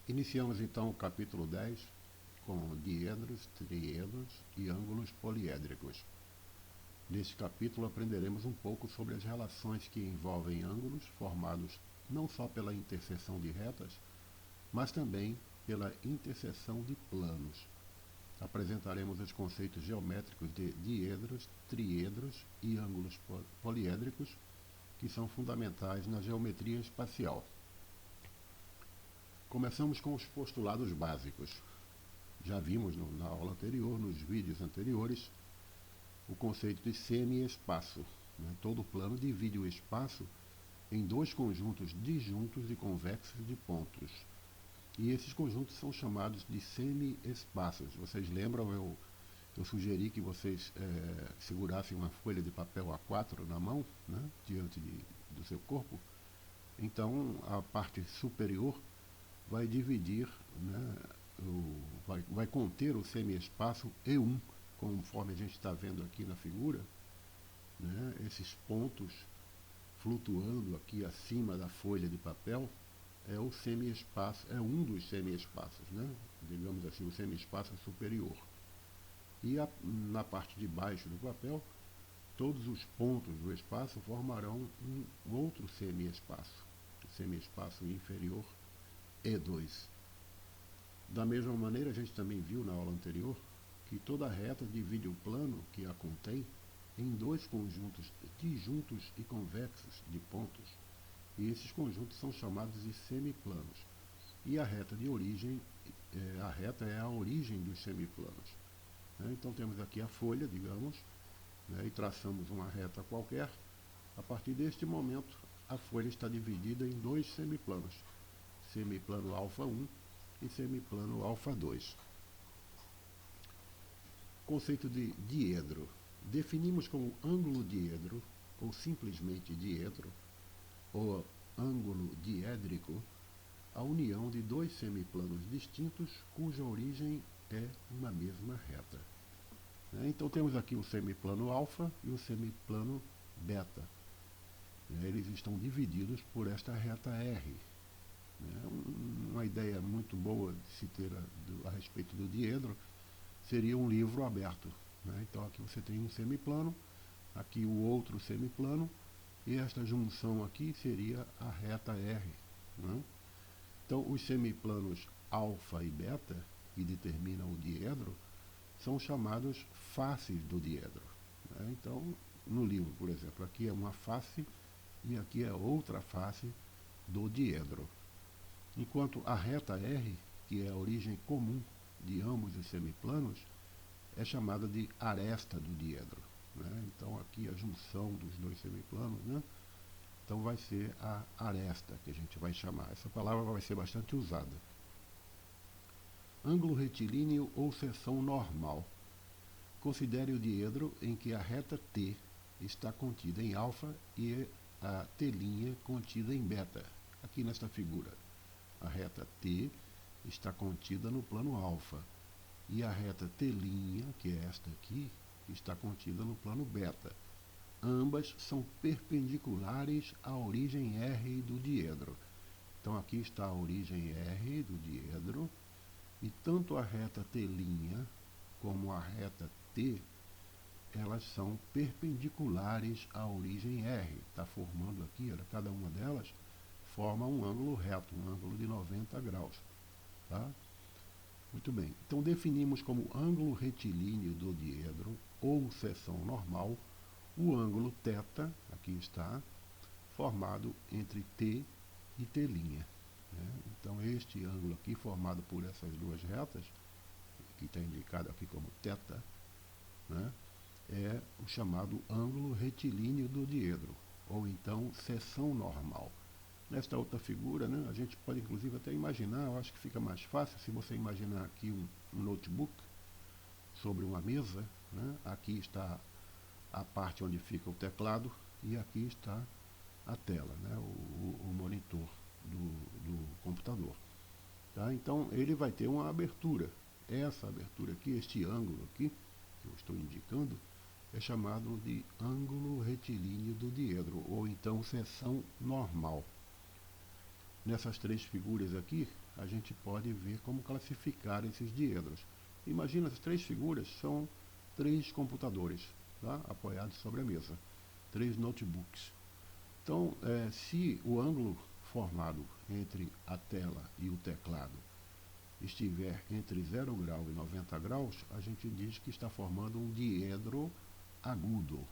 Iniciamos então o capítulo 10 com diedros, triedros e ângulos poliédricos. Neste capítulo aprenderemos um pouco sobre as relações que envolvem ângulos formados não só pela interseção de retas, mas também pela interseção de planos. Apresentaremos os conceitos geométricos de diedros, triedros e ângulos poliédricos, que são fundamentais na geometria espacial. Começamos com os postulados básicos. Já vimos na aula anterior, nos vídeos anteriores, o conceito de semi-espaço. Todo plano divide o espaço em dois conjuntos disjuntos e convexos de pontos. E esses conjuntos são chamados de semi-espaços. Vocês lembram, eu sugeri que vocês segurassem uma folha de papel A4 na mão, diante do seu corpo. Então, a parte superior vai dividir, vai conter o semi-espaço E1, conforme a gente está vendo aqui na figura, esses pontos flutuando aqui acima da folha de papel é o semi-espaço, é um dos semi-espaços, digamos assim, o semi-espaço superior. E na parte de baixo do papel, todos os pontos do espaço formarão um outro semi-espaço, o semi-espaço inferior E2. Da mesma maneira, a gente também viu na aula anterior que toda reta divide o plano que a contém em dois conjuntos disjuntos e convexos de pontos, e esses conjuntos são chamados de semiplanos. E a reta de origem, a reta é a origem dos semiplanos. Então temos aqui a folha, digamos, e traçamos uma reta qualquer. A partir deste momento, a folha está dividida em dois semiplanos, semiplano alfa 1 e semiplano alfa 2. Conceito de diedro. Definimos como ângulo diedro, ou simplesmente diedro, ou ângulo diédrico, a união de dois semiplanos distintos cuja origem é uma mesma reta. Então temos aqui o semiplano alfa e o semiplano beta. Eles estão divididos por esta reta R. Uma ideia muito boa de se ter a respeito do diedro seria um livro aberto. Então aqui você tem um semiplano, aqui o outro semiplano, e esta junção aqui seria a reta R. Então os semiplanos alfa e beta, que determinam o diedro, são chamados faces do diedro. Então, no livro, por exemplo, aqui é uma face e aqui é outra face do diedro. Enquanto a reta R, que é a origem comum de ambos os semiplanos, é chamada de aresta do diedro. Então aqui a junção dos dois semiplanos, então vai ser a aresta que a gente vai chamar. Essa palavra vai ser bastante usada. Ângulo retilíneo ou seção normal. Considere o diedro em que a reta T está contida em alfa e a T' contida em beta. Aqui nesta figura, a reta T está contida no plano alfa e a reta T', que é esta aqui, está contida no plano beta. Ambas são perpendiculares à origem R do diedro. Então aqui está a origem R do diedro, e tanto a reta T' como a reta T, elas são perpendiculares à origem R. Está formando aqui, cada uma delas forma um ângulo reto, um ângulo de 90 graus. Muito bem, então definimos como ângulo retilíneo do diedro, ou seção normal, o ângulo θ, aqui está, formado entre T e T'. Então este ângulo aqui, formado por essas duas retas, que está indicado aqui como θ, é o chamado ângulo retilíneo do diedro, ou então seção normal. Nesta outra figura, a gente pode inclusive até imaginar, eu acho que fica mais fácil se você imaginar aqui um notebook sobre uma mesa, aqui está a parte onde fica o teclado e aqui está a tela, o monitor do computador. Então ele vai ter uma abertura. Essa abertura aqui, este ângulo aqui, que eu estou indicando, é chamado de ângulo retilíneo do diedro, ou então seção normal. nessas três figuras aqui, a gente pode ver como classificar esses diedros. Imagina, as três figuras são três computadores, tá? Apoiados sobre a mesa, três notebooks. Então, se o ângulo formado entre a tela e o teclado estiver entre 0 grau e 90 graus, a gente diz que está formando um diedro agudo.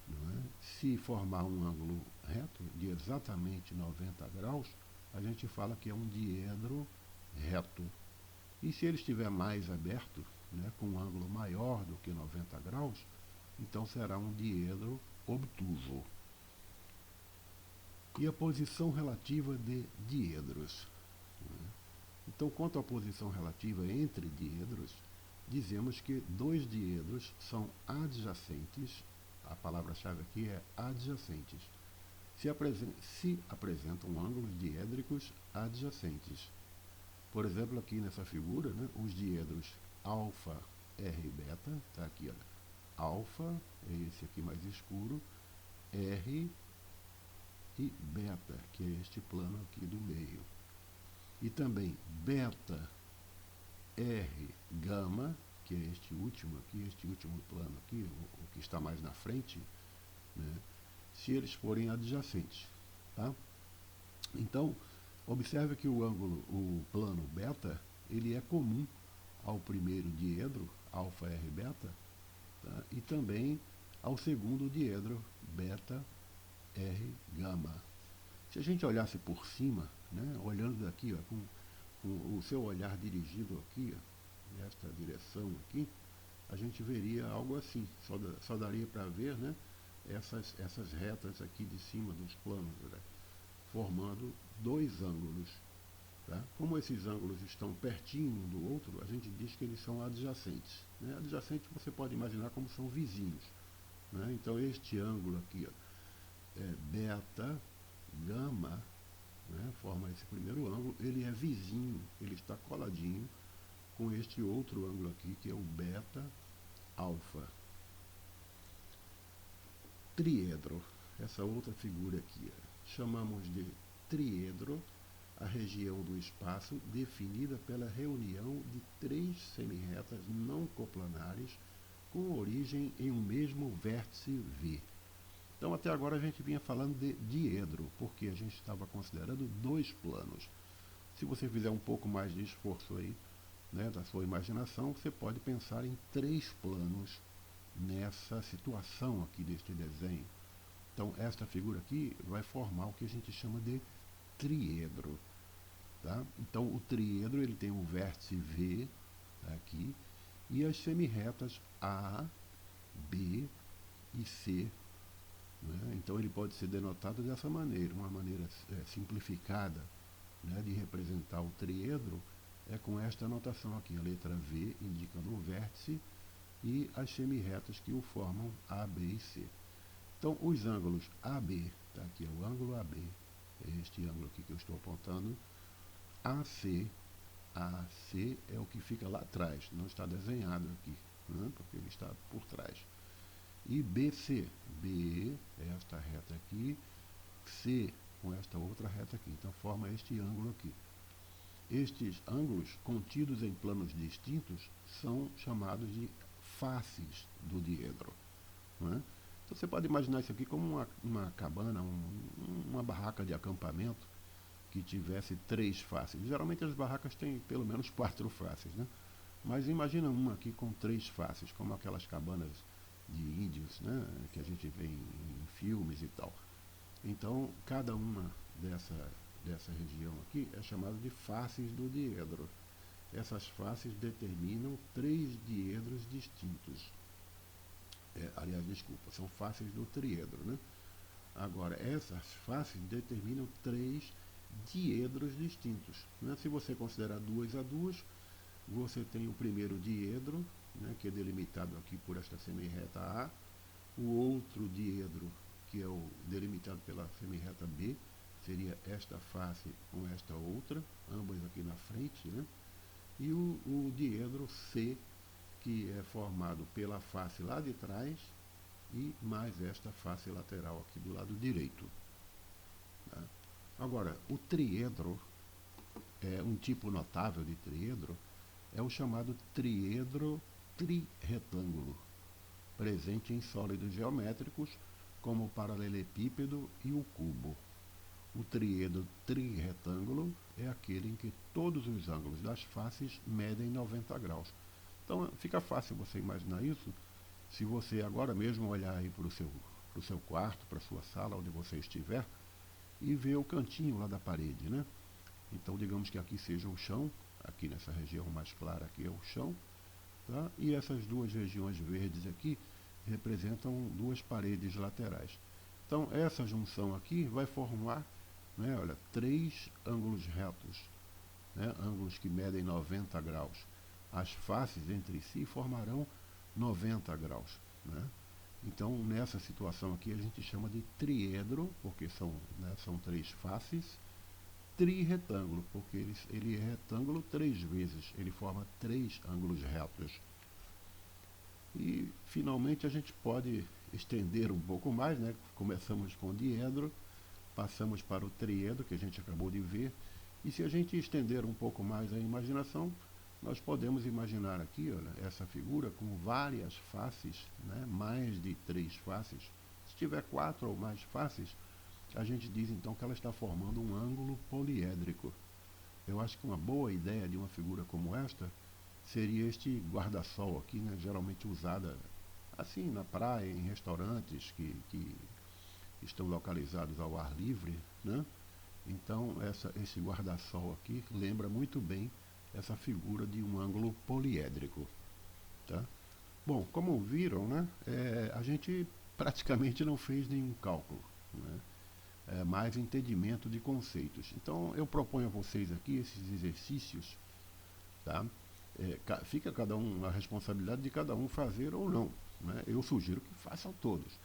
Não é? Se formar um ângulo reto de exatamente 90 graus, a gente fala que é um diedro reto. E se ele estiver mais aberto, né, com um ângulo maior do que 90 graus, então será um diedro obtuso. E a posição relativa de diedros. Né? Então, quanto à posição relativa entre diedros, dizemos que dois diedros são adjacentes, a palavra-chave aqui é adjacentes, se apresentam ângulos diédricos adjacentes. Por exemplo, aqui nessa figura, né, os diedros alfa, R e beta, está aqui, olha, alfa, é esse aqui mais escuro, R e beta, que é este plano aqui do meio. E também beta, R, gama, que é este último aqui, este último plano aqui, o que está mais na frente, né, se eles forem adjacentes. Tá? Então, observe que o plano beta, ele é comum ao primeiro diedro, alfa, R, beta, tá? E também ao segundo diedro, beta, R, gama. Se a gente olhasse por cima, né, olhando daqui, ó, com o seu olhar dirigido aqui, ó, nesta direção aqui, a gente veria algo assim. Só daria para ver, né, essas retas aqui de cima dos planos, né, formando dois ângulos. Tá? Como esses ângulos estão pertinho um do outro, a gente diz que eles são adjacentes. Né? Adjacente você pode imaginar como são vizinhos. Né? Então este ângulo aqui, ó, beta, gama, né, forma esse primeiro ângulo, ele é vizinho, ele está coladinho com este outro ângulo aqui, que é o beta, alfa. Triedro, essa outra figura aqui, ó, chamamos de triedro a região do espaço definida pela reunião de três semirretas não coplanares com origem em um mesmo vértice V. Então, até agora a gente vinha falando de diedro, porque a gente estava considerando dois planos. Se você fizer um pouco mais de esforço aí, né, da sua imaginação, você pode pensar em três planos nessa situação aqui deste desenho. Então, esta figura aqui vai formar o que a gente chama de triedro. Tá? Então, o triedro ele tem um vértice V aqui e as semirretas A, B e C. Né? Então, ele pode ser denotado dessa maneira, uma maneira simplificada, né, de representar o triedro é com esta anotação aqui, a letra V indicando o vértice e as semirretas que o formam A, B e C. Então, os ângulos AB, tá aqui é o ângulo AB, é este ângulo aqui que eu estou apontando, AC é o que fica lá atrás, não está desenhado aqui, né, porque ele está por trás. E BC, B é esta reta aqui, C com esta outra reta aqui, então forma este ângulo aqui. Estes ângulos contidos em planos distintos são chamados de faces do diedro. Não é? Então você pode imaginar isso aqui como uma cabana, uma barraca de acampamento que tivesse três faces. Geralmente as barracas têm pelo menos quatro faces, né? Mas imagina uma aqui com três faces, como aquelas cabanas de índios, né, que a gente vê em filmes e tal. Então, cada uma dessa região aqui é chamada de faces do diedro. Essas faces determinam três diedros distintos. Aliás, desculpa, são faces do triedro, né? Agora, essas faces determinam três diedros distintos. Né? Se você considerar duas a duas, você tem o primeiro diedro, né, que é delimitado aqui por esta semirreta A, o outro diedro, que é o delimitado pela semirreta B, seria esta face com esta outra, ambas aqui na frente, né? E o diedro C, que é formado pela face lá de trás e mais esta face lateral aqui do lado direito. Tá? Agora, o triedro, um tipo notável de triedro, é o chamado triedro trirretângulo, presente em sólidos geométricos como o paralelepípedo e o cubo. O triedro trirretângulo é aquele em que todos os ângulos das faces medem 90 graus. Então fica fácil você imaginar isso se você agora mesmo olhar aí para o seu quarto, para a sua sala, onde você estiver, e ver o cantinho lá da parede, né? Então digamos que aqui seja o chão, aqui nessa região mais clara aqui é o chão, tá? E essas duas regiões verdes aqui representam duas paredes laterais. Então essa junção aqui vai formar, né, olha, três ângulos retos, né, ângulos que medem 90 graus. As faces entre si formarão 90 graus, né? Então nessa situação aqui a gente chama de triedro, porque são três faces, trirretângulo, porque ele é retângulo três vezes, ele forma três ângulos retos. E finalmente a gente pode estender um pouco mais, né? Começamos com o diedro, passamos para o triedro, que a gente acabou de ver, e se a gente estender um pouco mais a imaginação, nós podemos imaginar aqui, olha, essa figura com várias faces, né? Mais de três faces. Se tiver quatro ou mais faces, a gente diz então que ela está formando um ângulo poliédrico. Eu acho que uma boa ideia de uma figura como esta seria este guarda-sol aqui, né, geralmente usada assim na praia, em restaurantes que estão localizados ao ar livre, né? Então esse guarda-sol aqui lembra muito bem essa figura de um ângulo poliédrico, tá? Bom, como viram, né, a gente praticamente não fez nenhum cálculo, né? Mais entendimento de conceitos. Então eu proponho a vocês aqui esses exercícios, tá? Fica cada um, a responsabilidade de cada um fazer ou não, né? Eu sugiro que façam todos.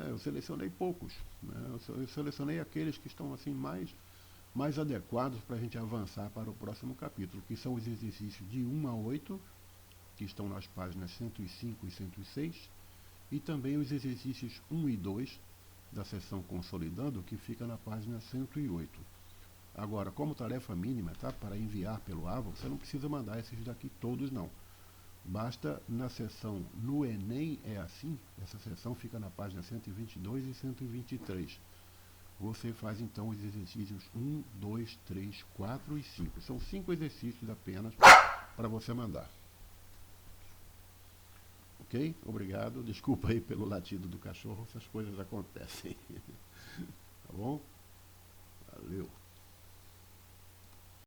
Eu selecionei poucos, né? Eu selecionei aqueles que estão assim mais adequados para a gente avançar para o próximo capítulo, que são os exercícios de 1 a 8, que estão nas páginas 105 e 106, e também os exercícios 1 e 2 da seção Consolidando, que fica na página 108. Agora, como tarefa mínima, tá, para enviar pelo AVO, você não precisa mandar esses daqui todos, não. Basta na seção No Enem é assim, essa seção fica na página 122 e 123. Você faz então os exercícios 1, 2, 3, 4 e 5. São 5 exercícios apenas para você mandar. Ok? Obrigado. Desculpa aí pelo latido do cachorro, essas coisas acontecem. Tá bom? Valeu.